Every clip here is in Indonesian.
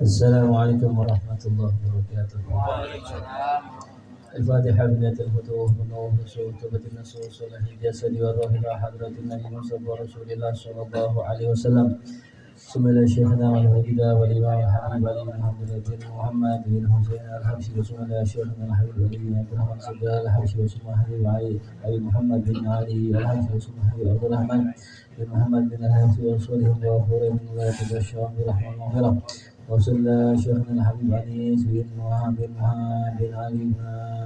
Assalamualaikum warahmatullahi wabarakatuh. الفاتحة بنية الفتوح ونور رسول توبة النصوص صلاح الجسد والروح إلى حضرة النبي مصطفى رسول الله صلى الله عليه وسلم. ثم إلى شيخنا والهدى والإمام الحبيب علي محمد بن محمد بن حسين الحبشي. ثم إلى شيخنا الحبيب علي بن محمد صدق الحبشي. ثم حبيب علي محمد بن علي الحبشي. ثم حبيب عبد الرحمن بن محمد بن الحبشي ورسولهم وأخبرهم الله تبشرهم برحمة المغفرة. وصلى شيخنا الحبيب علي بن محمد بن علي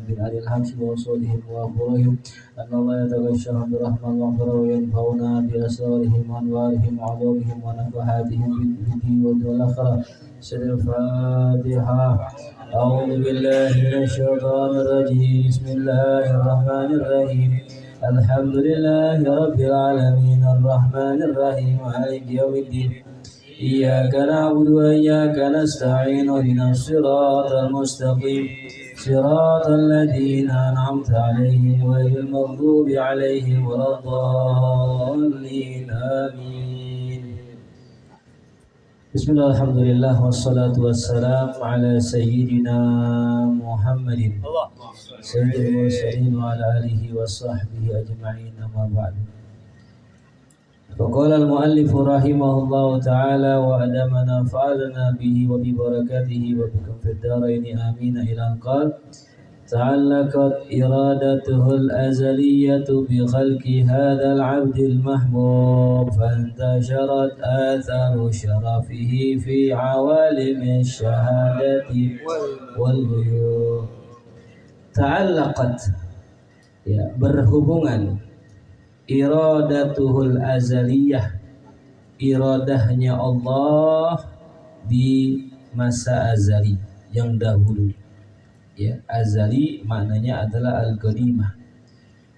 بن علي الحبشي وصولهم وأخبرهم أن الله يتغشاهم برحمة المغفرة وينفعنا بأسرارهم وأنوارهم وعلومهم ونفحاتهم في الدين والآخرة. سر الفاتحة. أعوذ بالله من الشيطان الرجيم. بسم الله الرحمن الرحيم. الحمد لله رب العالمين الرحمن الرحيم مالك يوم الدين. إياك نعبد وإياك نستعين اهدنا الصراط المستقيم صراط الذين أنعمت عليهم غير المغضوب عليهم ولا الضالين آمين. بسم الله الحمد لله والصلاة والسلام على سيدنا محمد سيد المرسلين وعلى آله وصحبه أجمعين. أما بعد. فقال المؤلف رحمه الله تعالى وأدامنا فعلنا به وببركاته وبكم في الدارين آمين إلى أن قال تعلقت إرادته الأزلية بخلق هذا العبد المحبوب فانتشرت آثار شرفه في عوالم الشهادة والغيوب. Ta'allaqat, ya, berhubungan, iradatuhul azaliyah, iradahnya Allah di masa azali yang dahulu. Ya, azali maknanya adalah al-qadimah.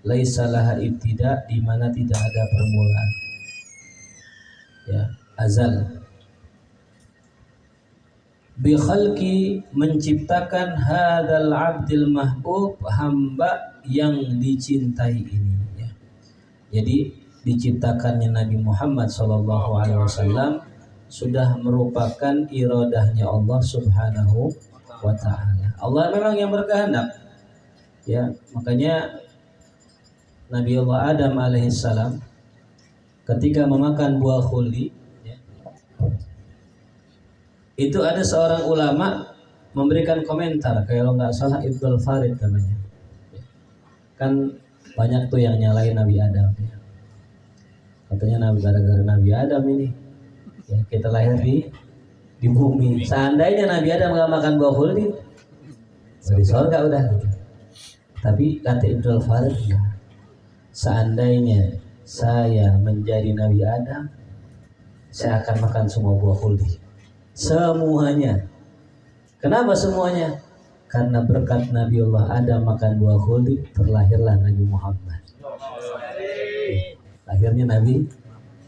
Laisa laha ibtida, di mana tidak ada permulaan. Ya, azal. Bi khalqi, menciptakan hadal abdil mahbub, hamba yang dicintai ini. Jadi diciptakannya Nabi Muhammad SAW sudah merupakan iradahnya Allah Subhanahu wa Ta'ala. Allah memang yang berkehendak. Ya, makanya Nabi Allah Adam alaihissalam ketika memakan buah khuldi, ya, itu ada seorang ulama memberikan komentar, kalau nggak salah Ibnul Farid namanya. Kan banyak tuh yang nyalain Nabi Adam, ya. Katanya gara-gara Nabi Adam ini, ya, kita lahir di bumi. Seandainya Nabi Adam nggak makan buah khuldi, di surga udah gitu. Tapi kata Ibnul Farid, ya, seandainya saya menjadi Nabi Adam, saya akan makan semua buah khuldi, semuanya. Kenapa semuanya? Karena berkat Nabi Allah Adam makan buah khuldi, terlahirlah Nabi Muhammad. Akhirnya Nabi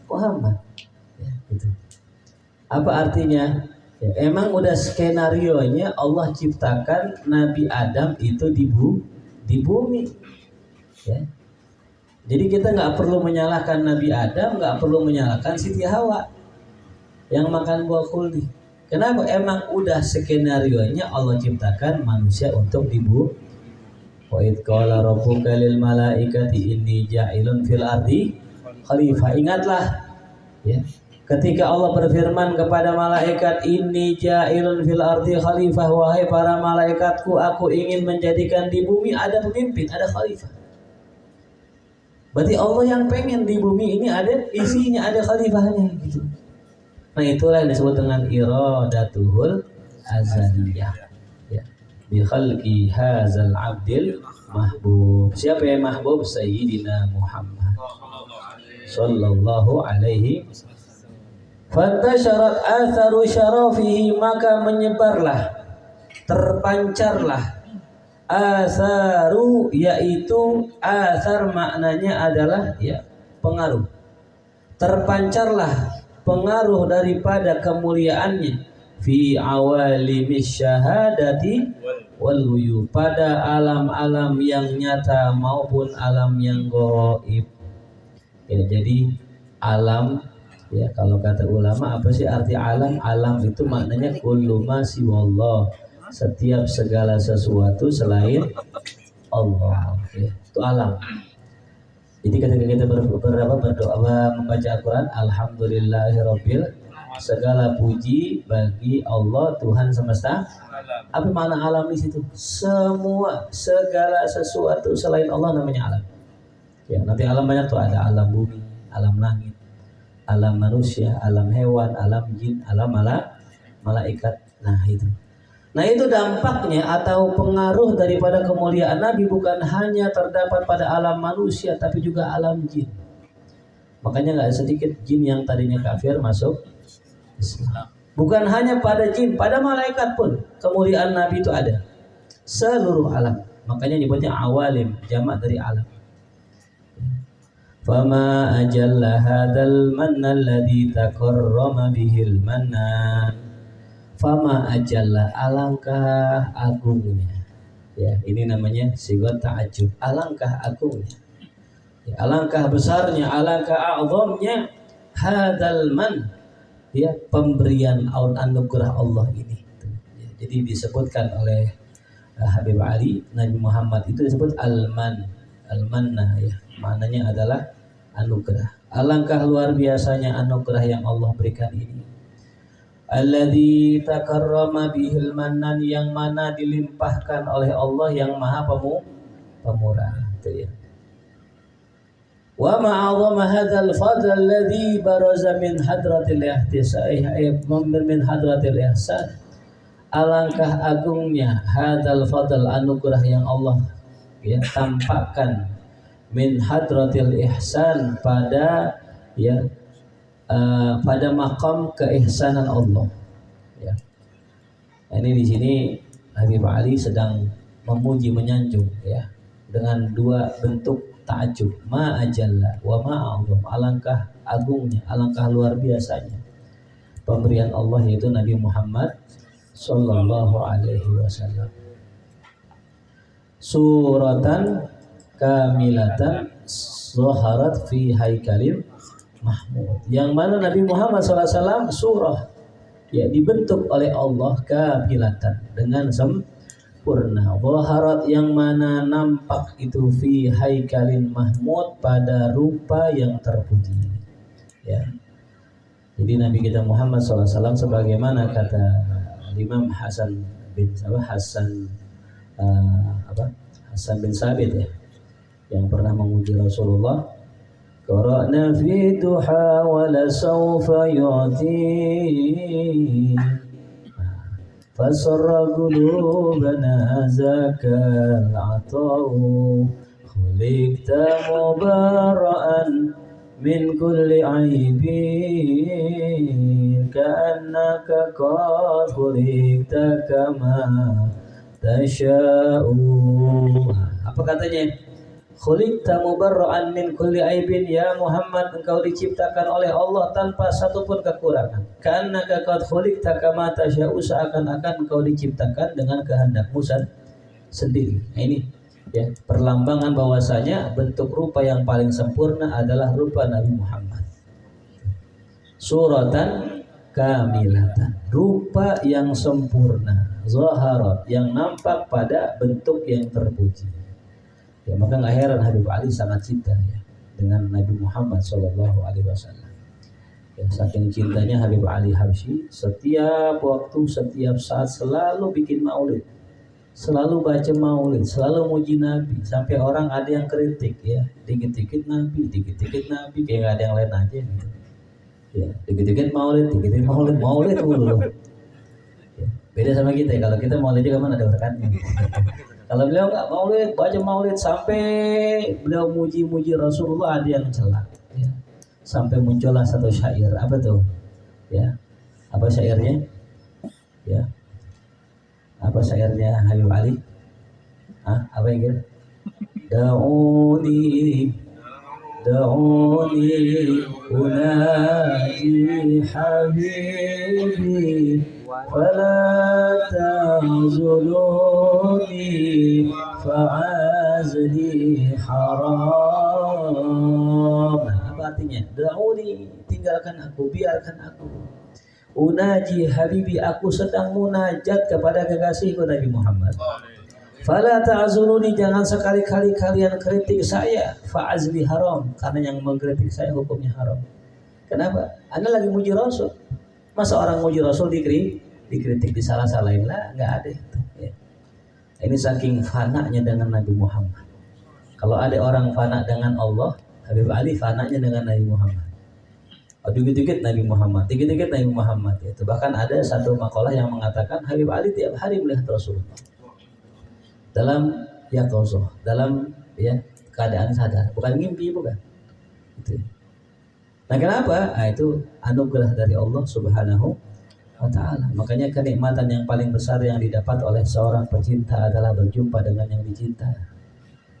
Muhammad. Ya, gitu. Apa artinya? Ya, emang udah skenarionya Allah ciptakan Nabi Adam itu di bumi. Ya. Jadi kita nggak perlu menyalahkan Nabi Adam, nggak perlu menyalahkan Siti Hawa yang makan buah khuldi. Kenapa? Emang udah skenarionya Allah ciptakan manusia untuk dibu. Wa id qala rabbuka lil malaikati inni ja'ilun fil ardi khalifah. Ingatlah, ya, ketika Allah berfirman kepada malaikat, inni ja'ilun fil ardi khalifah, wahai para malaikatku, aku ingin menjadikan di bumi ada pemimpin, ada khalifah. Berarti Allah yang pengen di bumi ini ada isinya, ada khalifahnya gitu. Nah, itulah yang disebut dengan iradatuhul azaliyah, ya, bi khalqi hadzal abdil mahbub. Siapa yang mahbub? Sayyidina Muhammad sallallahu alaihi. Fantasharat atharu syarafihi, maka menyebarlah, terpancarlah, atharu, yaitu athar maknanya adalah, ya, pengaruh. Terpancarlah pengaruh daripada kemuliaannya fi awalimis syahadati wal ghuyub, pada alam-alam yang nyata maupun alam yang gaib. Ya, jadi alam Ya, kalau kata ulama apa sih arti alam? Alam itu maknanya kullu ma siwallah, setiap segala sesuatu selain Allah. Ya, itu alam. Jadi ketika kita berdoa membaca Al-Quran, alhamdulillahirabbil, segala puji bagi Allah Tuhan semesta. Apa makna alam di situ? Semua segala sesuatu selain Allah namanya alam. Ya, nanti alam banyak tuh, ada alam bumi, alam langit, alam manusia, alam hewan, alam jin, alam malaikat. Nah itu dampaknya atau pengaruh daripada kemuliaan Nabi bukan hanya terdapat pada alam manusia tapi juga alam jin. Makanya nggak sedikit jin yang tadinya kafir masuk Islam. Bukan hanya pada jin, pada malaikat pun kemuliaan Nabi itu ada. Seluruh alam. Makanya nyebutnya awalim, jamak dari alam. Fama ajalla hadzal manna alladzi takarrama bihil mannan. Fama ajalla, alangkah agungnya. Ya, ini namanya sigat ta'ajjub. Alangkah agungnya. Ya, alangkah besarnya, alangkah a'zamnya hadzal man. Ya, pemberian anugerah Allah ini. Ya, jadi disebutkan oleh Habib Ali, Nabi Muhammad itu disebut al-man, al-manna ya. Maknanya adalah anugerah. Alangkah luar biasanya anugerah yang Allah berikan ini. Alladzi takarrama bihil mannan, yang mana dilimpahkan oleh Allah yang Maha Pemurah. Itu ya. Wa ma'azama hadzal fadl alladzi baraza min hadratil ihsan. Alangkah agungnya hadzal fadl, anugerah yang Allah ya tampakkan min hadratil ihsan, pada ya pada makam keihsanan Allah ya. Ini di sini Habib Ali sedang memuji menyanjung ya dengan dua bentuk ta'ajub, ma ajalla wa ma a'zam, alangkah agungnya, alangkah luar biasanya pemberian Allah yaitu Nabi Muhammad sallallahu alaihi wasallam. Suratan kamilatan zaharat fi haikalim mahmud, yang mana Nabi Muhammad SAW surah ya dibentuk oleh Allah kamilatan, dengan sempurna. Zaharat, yang mana nampak itu fi haikalin mahmud, pada rupa yang terpuji ya. Jadi Nabi kita Muhammad SAW sebagaimana kata Imam Hasan bin Sabit ya, yang pernah memuji Rasulullah, qara'na fi duha wa la sawfa yu'ti fasarra qulubana zakal ata'u khuliqta mubara'an min kulli aibin ka'annaka qad khuliqta kama tasha'u. Apa katanya? Khuliqta mubarra'an min kulli aibin, ya Muhammad, engkau diciptakan oleh Allah tanpa satu pun kekurangan. Ka'annaka qad khuliqta kama tasha'u, seakan-akan engkau diciptakan dengan kehendakmu sendiri. Nah, ini ya perlambangan bahwasanya bentuk rupa yang paling sempurna adalah rupa Nabi Muhammad. Suratan kamilatan, rupa yang sempurna, zaharat, yang nampak pada bentuk yang terpuji. Ya, maka nggak heran Habib Ali sangat cinta ya dengan Nabi Muhammad SAW. Ya, saking cintanya Habib Ali Habsyi, setiap waktu, setiap saat selalu bikin maulid, selalu baca maulid, selalu muji Nabi, sampai orang ada yang kritik ya, dikit-dikit Nabi, kayak nggak ada yang lain aja gitu. Ya, dikit-dikit maulid mulu. Ya, beda sama kita ya, kalau kita maulid juga mana ada berkatnya. Kalau beliau nggak maulid, baca maulid sampai beliau muji Rasulullah, ada yang celak. Ya. Sampai muncullah satu syair, apa tuh? Ya, apa syairnya? Ya, apa syairnya Habib Ali? Apa yang gitu? Da'uni unaji habibi wala ta'zuluni fa'azli haram. Apa artinya? hatinya, da'uni, tinggalkan aku, biarkan aku. Unaji habibi, aku sedang munajat kepada kekasihku Nabi Muhammad. Fala ta'zuluni, jangan sekali-kali kalian kritik saya. Fa'azli haram, karena yang mengkritik saya hukumnya haram. Kenapa? Anda lagi muji Rasul. Masa orang muji Rasul dikritik, disalah-salahin lah? Nggak ada itu. Ya. Ini saking fananya dengan Nabi Muhammad. Kalau ada orang fana dengan Allah, Habib Ali fananya dengan Nabi Muhammad. Dikit-dikit Nabi Muhammad, dikit-dikit Nabi Muhammad. Itu bahkan ada satu makalah yang mengatakan Habib Ali tiap hari melihat Rasulullah dalam yaqozoh, dalam keadaan sadar, bukan mimpi, bukan. Itu. Nah kenapa? Itu anugerah dari Allah Subhanahu wa Ta'ala. Makanya kenikmatan yang paling besar yang didapat oleh seorang pecinta adalah berjumpa dengan yang dicinta.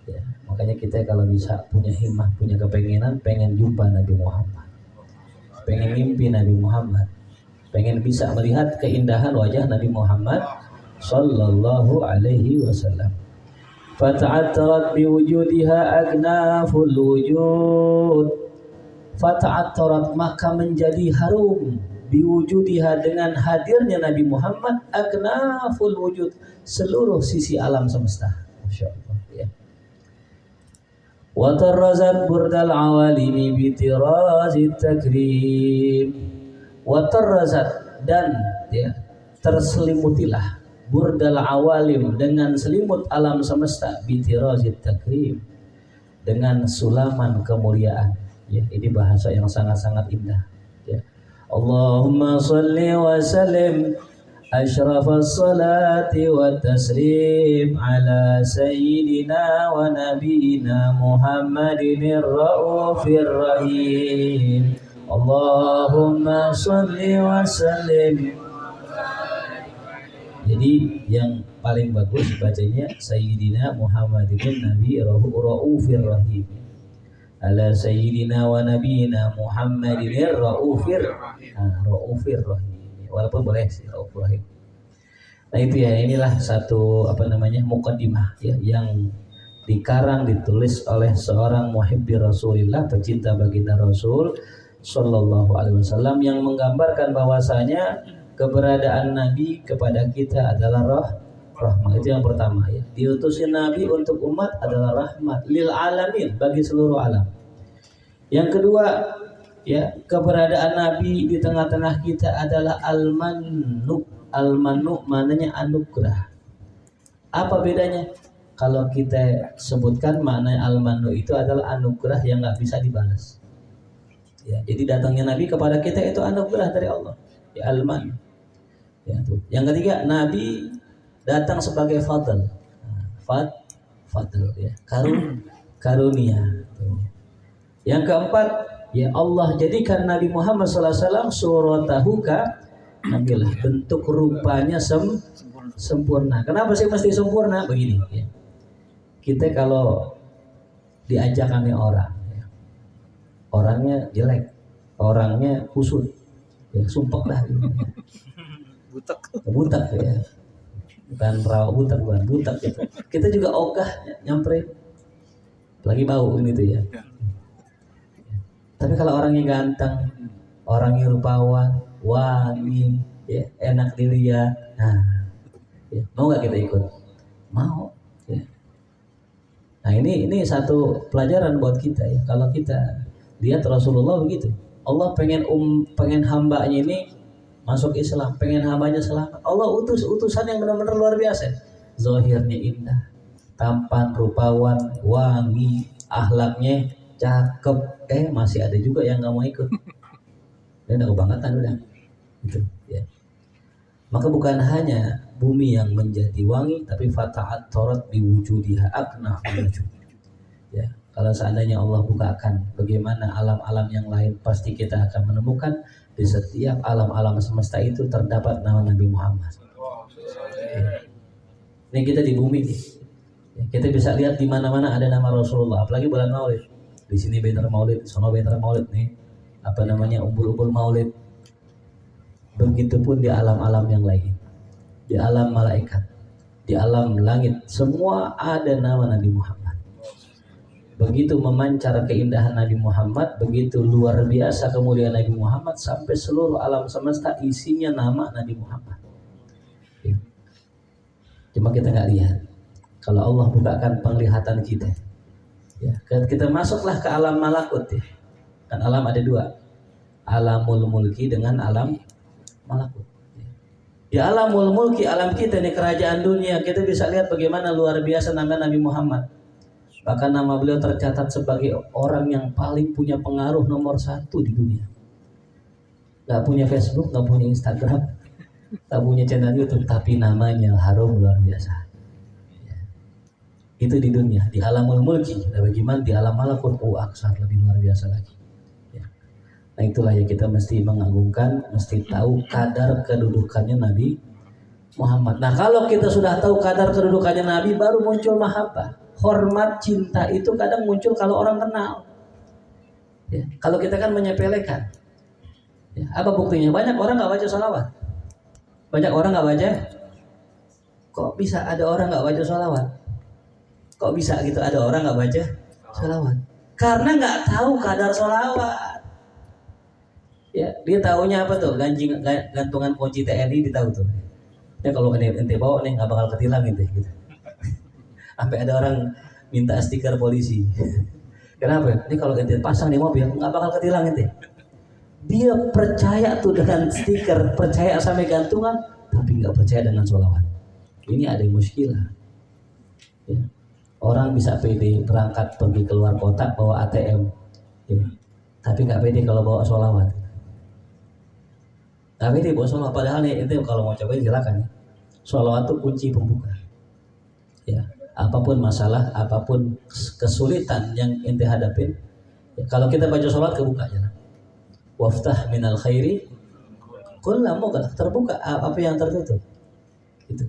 Ya, makanya kita kalau bisa punya himmah, punya kepengenan, pengen jumpa Nabi Muhammad, pengen mimpi Nabi Muhammad, pengen bisa melihat keindahan wajah Nabi Muhammad sallallahu alaihi wasallam. Fata'attarat biwujudiha agnaful wujud. Fata'attarat, maka menjadi harum, biwujudiha, dengan hadirnya Nabi Muhammad, agnaful wujud, seluruh sisi alam semesta. Masyaallah ya. Wa tarrazat burdal awalimi bitirazit takrim. Wa tarrazat, dan terselimutilah burdal awalim, dengan selimut alam semesta, bitirazit takrim, dengan sulaman kemuliaan. Ya, ini bahasa yang sangat-sangat indah. Ya. Allahumma shalli wa sallim asyrafas salati wa taslim ala sayyidina wa nabiyina Muhammadin ar-raufir rahim. Allahumma shalli wa sallim. Jadi yang paling bagus bacanya Sayyidina Muhammadin Nabi Raufir Rahim. Ala Sayyidina wa Nabiyina Muhammadin Raufir Rahim. Walaupun boleh sih Raufir Rahim. Nah itu ya, inilah satu muqaddimah ya, yang dikarang, ditulis oleh seorang muhibbi Rasulillah, pecinta baginda Rasul sallallahu alaihi wasallam, yang menggambarkan bahwasanya keberadaan Nabi kepada kita adalah rahmat. Itu yang pertama ya. Diutusin Nabi untuk umat adalah rahmat lil alamin, bagi seluruh alam. Yang kedua ya, keberadaan Nabi di tengah-tengah kita adalah al-mannu. Al-mannu maknanya anugerah. Apa bedanya? Kalau kita sebutkan makna al-mannu itu adalah anugerah yang nggak bisa dibalas. Ya, jadi datangnya Nabi kepada kita itu anugerah dari Allah. Ya, al-man. Ya, tuh. Yang ketiga, Nabi datang sebagai fadl. Fadl ya, karunia. Tuh. Yang keempat, ya Allah jadikan Nabi Muhammad SAW suratahu kamilah, bentuk rupanya sempurna. Kenapa sih mesti sempurna? Begini ya. Kita kalau diajak sama orang ya, orangnya jelek, orangnya kusut, ya sumpah dah gitu. Butak ya, bukan rawa butak gitu. Kita juga ogah nyamperin, lagi bau ini tuh ya. Tapi kalau orangnya ganteng, orangnya rupawan, wangi, ya, enak dilihat, nah, ya, mau nggak kita ikut? Mau. Ya. Nah ini satu pelajaran buat kita ya. Kalau kita lihat Rasulullah begitu, Allah pengen hambanya ini masuk Islam, pengen hambanya selamat. Allah utus utusan yang benar-benar luar biasa. Zahirnya indah, tampan, rupawan, wangi, akhlaknya cakep. Masih ada juga yang nggak mau ikut. Dia udah kebangetan udah. Gitu, ya. Maka bukan hanya bumi yang menjadi wangi, tapi fata'at-tarat biwujudiha akna wujud. Ya, kalau seandainya Allah bukakan bagaimana alam-alam yang lain, pasti kita akan menemukan di setiap alam-alam semesta itu terdapat nama Nabi Muhammad. Ya. Ini kita di bumi nih. Ya, kita bisa lihat di mana-mana ada nama Rasulullah, apalagi bulan Maulid. Di sini banner Maulid, sono banner Maulid nih. Umbul-umbul Maulid. Begitupun di alam-alam yang lain, di alam malaikat, di alam langit, semua ada nama Nabi Muhammad. begitu memancar keindahan Nabi Muhammad, begitu luar biasa kemuliaan Nabi Muhammad, sampai seluruh alam semesta isinya nama Nabi Muhammad. Ya. Cuma kita nggak lihat. Kalau Allah bukakan penglihatan kita, ya, kita masuklah ke alam malakut ya. Kan alam ada dua, alamul mulki dengan alam malakut. Di alamul mulki, alam kita nih, kerajaan dunia, kita bisa lihat bagaimana luar biasa nama Nabi Muhammad. Bahkan nama beliau tercatat sebagai orang yang paling punya pengaruh nomor 1 di dunia. Gak punya Facebook, gak punya Instagram, gak punya channel YouTube, tapi namanya harum luar biasa. Itu di dunia, di alamul mulki. Nah, bagaimana di alam malakut, aksar lebih luar biasa lagi. Nah itulah yang kita mesti mengagungkan, mesti tahu kadar kedudukannya Nabi Muhammad. Nah kalau kita sudah tahu kadar kedudukannya Nabi, baru muncul mahabbah. Hormat, cinta itu kadang muncul kalau orang kenal. Ya, kalau kita kan menyepelekan. Ya, apa buktinya? Banyak orang nggak baca sholawat. Banyak orang nggak baca. Kok bisa ada orang nggak baca sholawat? Kok bisa gitu ada orang nggak baca sholawat? Karena nggak tahu kadar sholawat. Ya, dia taunya apa tuh? Gantungan kunci TNI ditahu tuh. Ya kalau ente bawa nih nggak bakal ketilang ente gitu. Sampai ada orang minta stiker polisi. Kenapa? Ini kalau ente pasang di mobil nggak bakal ketilang ente. Dia percaya tuh dengan stiker, percaya sampai gantungan, tapi nggak percaya dengan sholawat. Ini ada yang muskilah. Ya. Orang bisa pede berangkat pergi keluar kota bawa ATM, ya. Tapi nggak pede kalau bawa sholawat. Tapi dia bawa sholawat, padahal nih itu kalau mau cobain silakan ya. Sholawat itu kunci pembuka. Ya, apapun masalah, apapun kesulitan yang ente hadapin, ya, kalau kita baca sholawat kebuka jalan. Waftah minal khairi, kullamu terbuka, apa yang tertutup. Gitu.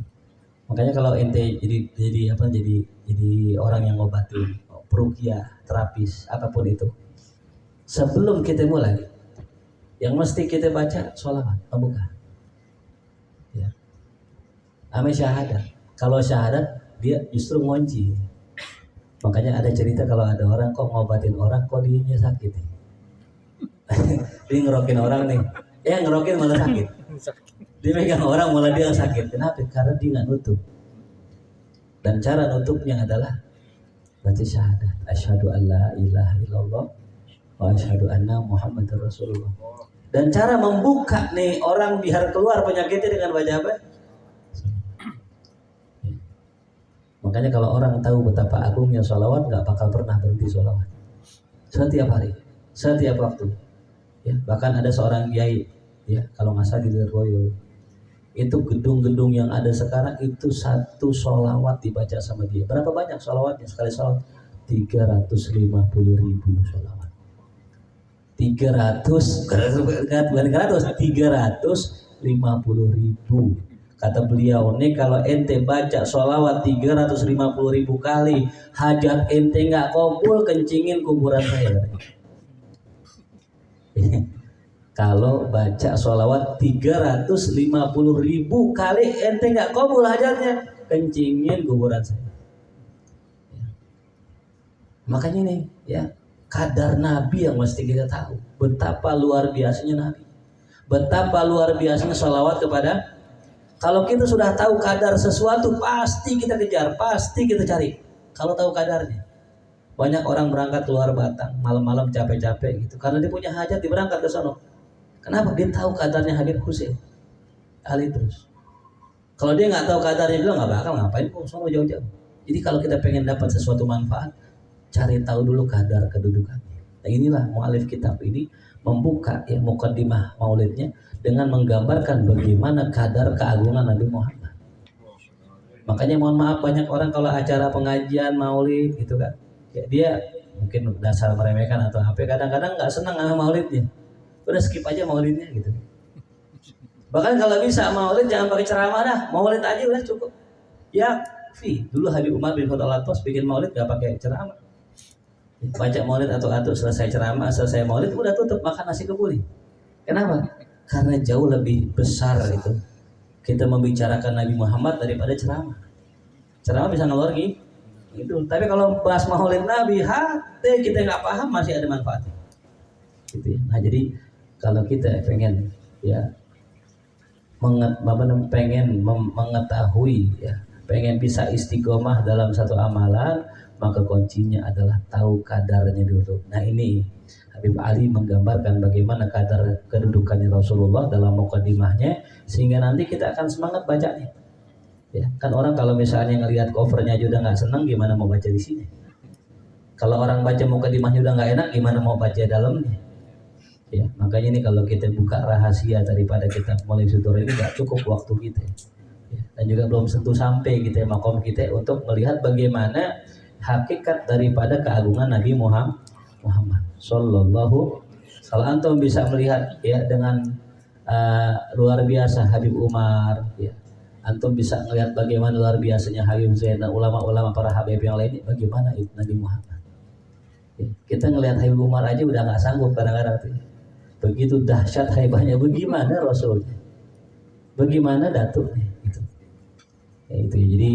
Makanya kalau ente jadi orang yang ngobatin, peruqyah, terapis, apapun itu, sebelum kita mulai, yang mesti kita baca sholawat pembuka. Ya. Ame syahadat. Kalau syahadat dia justru ngunci. Makanya ada cerita kalau ada orang kok ngobatin orang kok dianya sakit. Dia ngerokin orang nih. Ngerokin malah sakit. Dia megang orang malah dia sakit. Kenapa? Karena dia nggak nutup. Dan cara nutupnya adalah baca syahadat. Asyhadu an la ilaha illallah wa asyhadu anna Muhammadar Rasulullah. Dan cara membuka nih orang biar keluar penyakitnya dengan baca apa? Makanya kalau orang tahu betapa agungnya sholawat, nggak bakal pernah berhenti sholawat. Setiap hari, setiap waktu. Ya, bahkan ada seorang kiai, ya kalau nggak salah di Lirboyo, itu gedung-gedung yang ada sekarang itu satu sholawat dibaca sama dia. Berapa banyak sholawatnya? Sekali sholawat 350.000 sholawat. 350.000. Kata beliau, nih kalau ente baca sholawat 350.000 kali, hajat ente nggak kabul, kencingin kuburan saya. Kalau baca sholawat 350.000 kali ente nggak kabul hajatnya, kencingin kuburan saya. Makanya nih, ya. Kadar Nabi yang mesti kita tahu. Betapa luar biasanya Nabi. Betapa luar biasanya sholawat kepada. Kalau kita sudah tahu kadar sesuatu, pasti kita kejar, pasti kita cari. Kalau tahu kadarnya. Banyak orang berangkat keluar Batang, malam-malam capek-capek gitu. Karena dia punya hajat, dia berangkat ke sana. Kenapa? Dia tahu kadarnya Habib Hussein Ali terus. Kalau dia nggak tahu kadarnya, dia nggak bakal ngapain kok sono jauh-jauh. Jadi kalau kita pengen dapat sesuatu manfaat, cari tahu dulu kadar kedudukannya. Nah inilah mu'alif kitab ini membuka ya muqaddimah maulidnya dengan menggambarkan bagaimana kadar keagungan Nabi Muhammad. Makanya mohon maaf banyak orang kalau acara pengajian maulid gitu kan, ya dia mungkin dasar meremehkan atau apa, kadang-kadang nggak senang sama maulidnya, udah skip aja maulidnya gitu. Bahkan kalau bisa maulid jangan pakai ceramah dah, maulid aja udah cukup. Ya, dulu Habib Umar bin Khattab Al-Atas bikin maulid nggak pakai ceramah. Baca maulid atau selesai ceramah, selesai maulid udah tutup, makan nasi kebuli. Kenapa? Karena jauh lebih besar itu kita membicarakan Nabi Muhammad daripada ceramah. Ceramah bisa ngelor Itu. Tapi kalau bahas maulid Nabi, hati kita nggak paham masih ada manfaatnya. Gitu ya. Nah jadi kalau kita pengen ya mengetahui ya, pengen bisa istiqomah dalam satu amalan, maka kuncinya adalah tahu kadarnya dulu. Nah ini Habib Ali menggambarkan bagaimana kadar kedudukannya Rasulullah dalam mukadimahnya, sehingga nanti kita akan semangat bacanya. Ya, kan orang kalau misalnya ngelihat covernya aja udah nggak senang, gimana mau baca di sini? Kalau orang baca mukadimahnya udah nggak enak, gimana mau baca dalamnya? Ya, makanya ini kalau kita buka rahasia daripada kitab Maulid Sudur ini nggak cukup waktu kita. Ya, dan juga belum tentu sampai kita makom kita untuk melihat bagaimana hakikat daripada keagungan Nabi Muhammad Sallallahu. Kalau antum bisa melihat ya dengan luar biasa Habib Umar, ya, antum bisa melihat bagaimana luar biasanya Habib Zain dan ulama-ulama para Habib yang lain, bagaimana itu Nabi Muhammad. Ya, kita ngelihat Habib Umar aja udah nggak sanggup kadang-kadang. Begitu dahsyat haibahnya, bagaimana Rasulnya, bagaimana datuknya gitu. Ya, itu jadi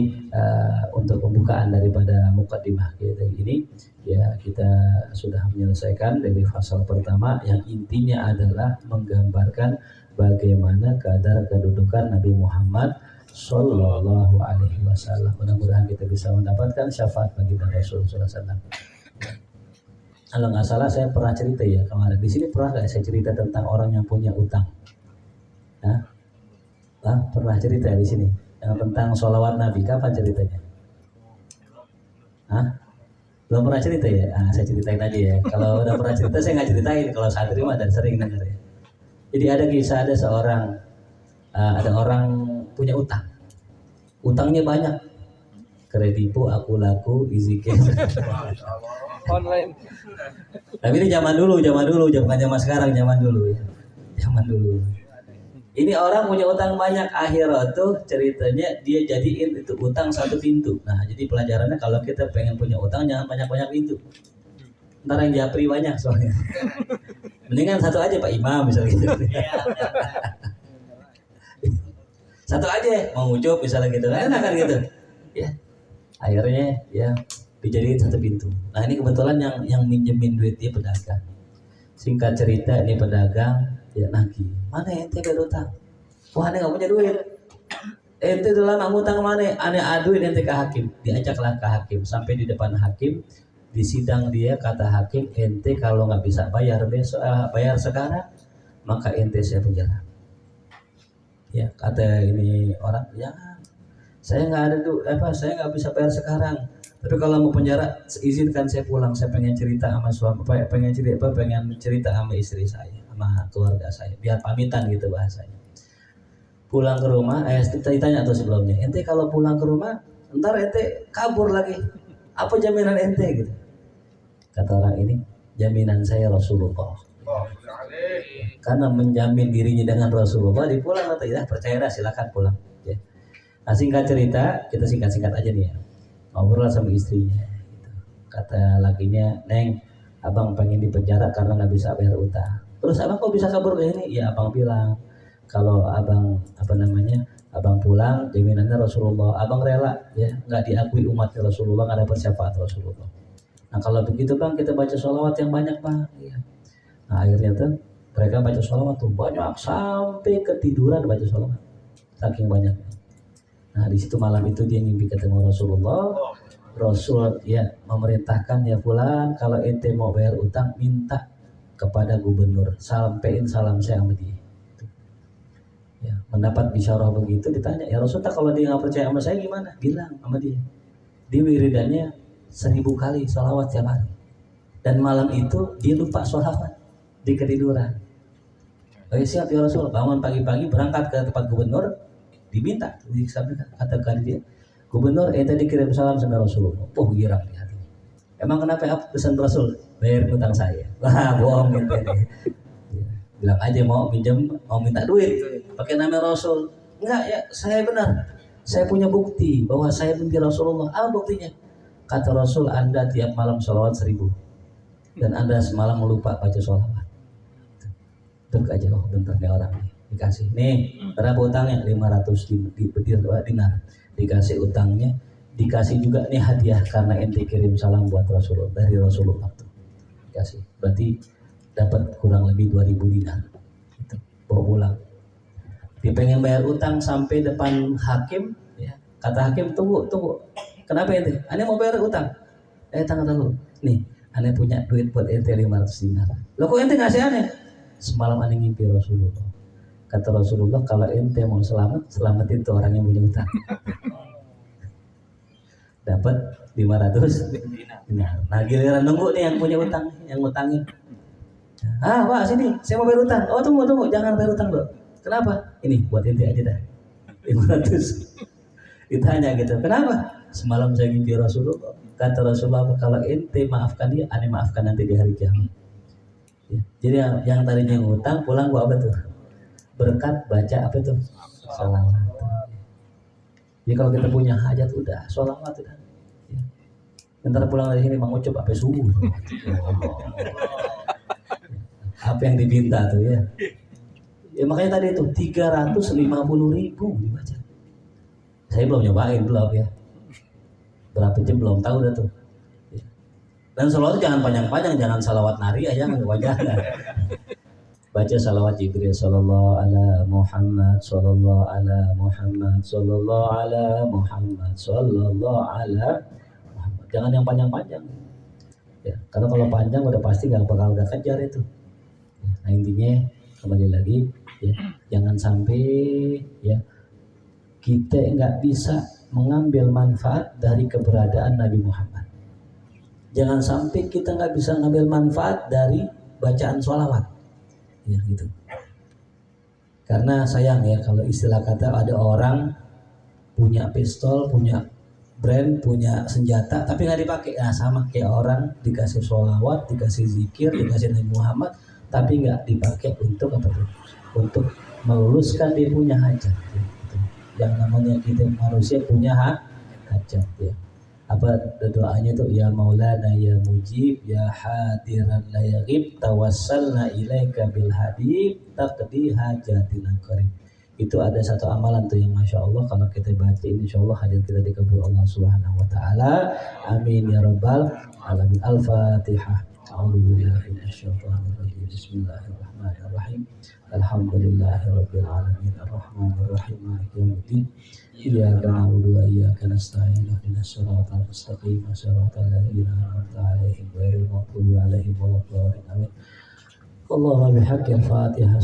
untuk pembukaan daripada mukadimah kita ini ya, kita sudah menyelesaikan dari fasal pertama yang intinya adalah menggambarkan bagaimana kadar kedudukan Nabi Muhammad Sallallahu Alaihi Wasallam. Mudah-mudahan kita bisa mendapatkan syafaat bagi Rasulullah SAW. Kalau nggak salah saya pernah cerita ya kemarin di sini, pernah nggak saya cerita tentang orang yang punya utang? Hah? Pernah cerita di sini yang tentang sholawat Nabi, kapan ceritanya? Hah? Belum pernah cerita ya? Saya ceritain aja ya. Kalau udah pernah cerita saya nggak ceritain. Kalau santri mah dan sering dengar ya. Jadi ada kisah, ada orang punya utang. Utangnya banyak. Kredipo, aku laku, EasyCash. Online. Tapi ini zaman dulu, bukan zaman sekarang, zaman dulu ya. Zaman dulu. Ini orang punya utang banyak, akhirat tuh ceritanya dia jadiin itu utang satu pintu. Nah, jadi pelajarannya kalau kita pengen punya utang jangan banyak-banyak pintu. Ntar yang japri banyak soalnya. Mendingan satu aja Pak Imam misalnya gitu. Satu aja, mau ucup misalnya gitu. Enak kan gitu. Ya. Akhirnya ya dijadiin satu pintu. Nah ini kebetulan yang minjemin duit dia pedagang. Singkat cerita ini pedagang ya nagih. Mana ente berutang? Wah ane nggak punya duit. Ente tuh lama ngutang mana? Ane aduin ente ke hakim. Diajaklah ke hakim. Sampai di depan hakim, di sidang dia kata hakim, ente kalau nggak bisa bayar besok, bayar sekarang, maka ente saya penjara. Ya kata ini orang, ya saya nggak ada tuh, saya nggak bisa bayar sekarang. Tapi kalau mau penjara, izinkan saya pulang. Saya pengen cerita sama suami, pengen cerita sama istri saya, sama keluarga saya. Biar pamitan gitu bahasanya. Pulang ke rumah, ditanya tuh sebelumnya, ente kalau pulang ke rumah, ntar ente kabur lagi. Apa jaminan ente gitu? Kata orang ini, jaminan saya Rasulullah. Karena menjamin dirinya dengan Rasulullah, dipulang atau tidak percaya dah, silakan pulang. Ya. Nah, singkat cerita, kita singkat-singkat aja nih ya. Ngobrol sama istrinya gitu. Kata lakinya, Neng, abang pengen dipenjara karena nggak bisa bayar utang. Terus abang kok bisa kabur ke ini? Ya abang bilang kalau abang abang pulang jaminannya Rasulullah, abang rela ya nggak diakui umatnya Rasulullah, nggak dapat syafaat Rasulullah. Nah kalau begitu bang, kita baca sholawat yang banyak bang ya. Nah akhirnya tuh mereka baca sholawat tuh banyak sampai ketiduran baca sholawat saking banyaknya. Nah di situ malam itu dia mimpi ketemu Rasulullah. Rasul ya memerintahkan, ya fulan, kalau ente mau bayar utang minta kepada gubernur, sampein salam saya sama dia. Ya, mendapat bisyarah begitu ditanya, ya Rasulullah kalau dia nggak percaya sama saya gimana? Bilang sama dia. Dia wiridannya 1000 kali sholawat tiap hari. Dan malam itu dia lupa sholawat di ketiduran. Oke siap ya Rasul, bangun pagi-pagi berangkat ke tempat gubernur. Diminta, katakan dia, gubernur ente dikirim salam sama Rasulullah. Oh girang dia. Emang kenapa pesan Rasul? Bayar utang saya. Wah bohong gitu. Bilang aja mau minjem, mau minta duit pakai nama Rasul. Enggak ya, saya benar. Saya punya bukti bahwa saya mimpi Rasulullah. Apa buktinya? Kata Rasul, Anda tiap malam sholawat 1000 dan Anda semalam lupa baca sholawat. Tuk aja, oh bentar nih orang nih. Dikasih nih berapa utangnya? 500 dinar. Dikasih utangnya, dikasih juga nih hadiah karena ente kirim salam buat Rasulullah dari Rasulullah tuh. Dikasih. Berarti dapat kurang lebih 2000 dinar. Itu bawa pulang. Dia pengen bayar utang sampai depan hakim, ya. Kata hakim, tunggu. Kenapa ente? Ane mau bayar utang. Tanggal dulu. Nih, ane punya duit buat ente 500 dinar. Loh kok ente ngasih ane? Semalam ane ngimpi Rasulullah. Kata Rasulullah, kalau ente mau selamatin tuh orang yang punya utang. Dapat 500 dinar. Nah giliran nunggu nih yang punya utang, yang ngutangin. Pak sini, saya mau bayar utang. Oh tunggu, jangan bayar utang dulu. Kenapa? Ini buat ente aja dah. 500. Ditanya gitu, kenapa? Semalam saya ngimpi Rasulullah. Kata Rasulullah, kalau ente maafkan dia, ane maafkan nanti di hari kiamat. Ya. Jadi yang tadinya ngutang pulang gua apa tuh? Berkat baca apa tuh? Salawat. Jadi kalau kita punya hajat udah salawat udah. Ya. Ntar pulang dari sini Mang Ucup sampai subuh. Apa yang diminta tuh ya? Ya makanya tadi itu 350.000 dibaca. Saya belum nyobain belum ya. Berapa jam belum tahu dah tuh. Ya. Dan salawat jangan panjang-panjang, jangan salawat nari aja nggak wajahnya. Baca salawat Jibril sallallahu ala Muhammad sallallahu ala Muhammad sallallahu ala Muhammad sallallahu ala Muhammad. Jangan yang panjang-panjang. Ya, karena kalau panjang udah pasti gak kejar itu. Nah intinya kembali lagi ya, jangan sampai ya kita nggak bisa mengambil manfaat dari keberadaan Nabi Muhammad. Jangan sampai kita nggak bisa mengambil manfaat dari bacaan sholawat. Ya gitu. Karena sayang ya kalau istilah kata ada orang punya pistol, punya brand, punya senjata tapi nggak dipakai. Nah sama kayak orang dikasih sholawat, dikasih zikir, dikasih Nabi Muhammad tapi nggak dipakai untuk apa tuh? Untuk meluluskan dia punya hajat. Gitu. Yang namanya kita manusia punya hajat ya. Apa doanya tuh ya Maulana ya Mujib ya hadiran la yaghib tawassalna ilaika bil habib taqdi hajatina qarib. Itu ada satu amalan tuh yang Masya Allah kalau kita baca insya Allah hajat kita dikabul Allah Subhanahu Wa Taala. Amin ya Rabbal Alamin. Al-Fatihah. A'udzubillahi minasyaitonir rajim. Bismillahirrahmanirrahim. Alhamdulillahirabbil alamin. Arrahmanir rahim. Maliki yaumiddin. Iyyaka na'budu wa iyyaka nasta'in. Ihdinas siratal mustaqim. Siratal ladzina an'amta 'alaihim ghairil maghdubi 'alaihim waladdallin. Amin. Allahumma bihaqqil Fatihah.